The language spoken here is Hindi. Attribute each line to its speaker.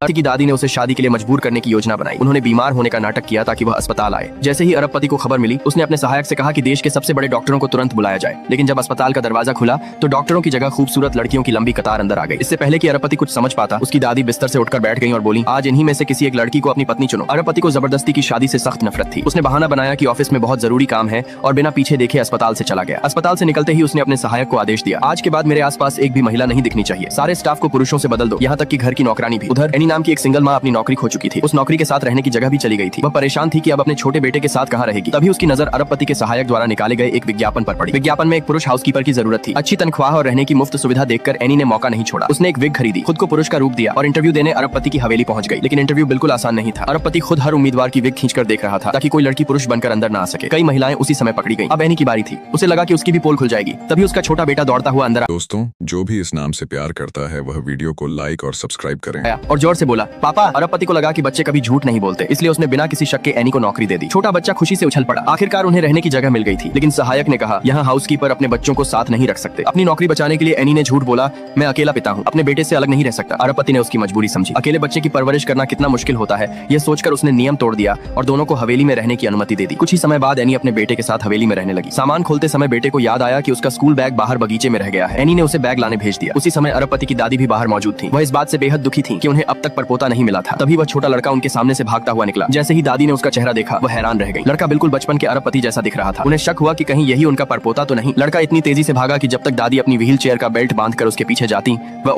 Speaker 1: अरबपति की दादी ने उसे शादी के लिए मजबूर करने की योजना बनाई। उन्होंने बीमार होने का नाटक किया ताकि वह अस्पताल आए। जैसे ही अरबपति को खबर मिली, उसने अपने सहायक से कहा कि देश के सबसे बड़े डॉक्टरों को तुरंत बुलाया जाए। लेकिन जब अस्पताल का दरवाजा खुला तो डॉक्टरों की जगह खूबसूरत लड़कियों की लंबी कतार अंदर आ गई। इससे पहले कि अरबपति कुछ समझ पाता, उसकी दादी बिस्तर से उठकर बैठ गई और बोली, आज इन्हीं में से किसी एक लड़की को अपनी पत्नी चुनो। अरबपति को जबरदस्ती की शादी से सख्त नफरत थी। उसने बहाना बनाया कि ऑफिस में बहुत जरूरी काम है और बिना पीछे देखे अस्पताल से चला गया। अस्पताल से निकलते ही उसने अपने सहायक को आदेश दिया, आज के बाद मेरे आसपास एक भी महिला नहीं दिखनी चाहिए। सारे स्टाफ को पुरुषों से बदल दो, यहाँ तक कि घर की नौकरानी भी। उधर एनी नाम की एक सिंगल माँ अपनी नौकरी खो चुकी थी। उस नौकरी के साथ रहने की जगह भी चली गई थी। वह परेशान थी कि अब अपने छोटे बेटे के साथ कहाँ रहेगी। तभी उसकी नजर अरबपति के सहायक द्वारा निकाले गए एक विज्ञापन पर पड़ी। विज्ञापन में एक पुरुष हाउसकीपर की जरूरत थी। अच्छी तनख्वाह और रहने की मुफ्त सुविधा देखकर एनी ने मौका नहीं छोड़ा। उसने एक विग खरीदी, खुद को पुरुष का रूप दिया और इंटरव्यू देने अरबपति की हवेली पहुंच गई। लेकिन इंटरव्यू बिल्कुल आसान नहीं था। अरबपति खुद हर उम्मीदवार की विग खींचकर देख रहा था ताकि कोई लड़की पुरुष बनकर अंदर ना आ सके। कई महिलाएं उसी समय पकड़ी गईं। अब एनी की बारी थी। उसे लगा कि उसकी भी पोल खुल जाएगी। तभी उसका छोटा बेटा दौड़ता हुआ अंदर
Speaker 2: दोस्तों, जो भी इस नाम से प्यार करता है वह वीडियो को लाइक और सब्सक्राइब करें
Speaker 1: आया और जोर से बोला, पापा। अरबपति को लगा कि बच्चे कभी झूठ नहीं बोलते, इसलिए उसने बिना किसी शक के एनी को नौकरी दे दी। छोटा बच्चा खुशी से उछल पड़ा। आखिरकार उन्हें रहने की जगह मिल गई थी। लेकिन सहायक ने कहा, यहाँ हाउसकीपर अपने बच्चों को साथ नहीं रख सकते। अपनी नौकरी बचाने के लिए एनी ने झूठ बोला, मैं अकेला पिता हूँ, अपने बेटे से अलग नहीं रह सकता। अरबपति ने उसकी मजबूरी समझी। अकेले बच्चे की परवरिश करना कितना मुश्किल होता है, यह सोचकर उसने नियम तोड़ दिया और दोनों को हवेली में रहने की अनुमति दे दी। कुछ ही समय बाद एनी अपने बेटे के साथ हवेली में रहने लगी। सामान खोलते समय बेटे को याद आया कि उसका स्कूल बैग बाहर बगीचे में रह गया है। एनी ने उसे बैग लाने भेज दिया। उसी समय अरबपति की दादी भी बाहर मौजूद थी। वह इस बात से बेहद दुखी थी कि उन्हें अब तक परपोता नहीं मिला था। तभी वह छोटा लड़का उनके सामने से भागता हुआ निकला। जैसे ही दादी ने उसका चेहरा देखा, वह हैरान रह गई। लड़का बिल्कुल बचपन के अरबपति जैसा दिख रहा था। उन्हें शक हुआ कि कहीं यही उनका परपोता तो नहीं। लड़का इतनी तेजी से भागा कि जब तक दादी अपनी व्हील चेयर का बेल्ट बांधकर उसके पीछे जाती, वह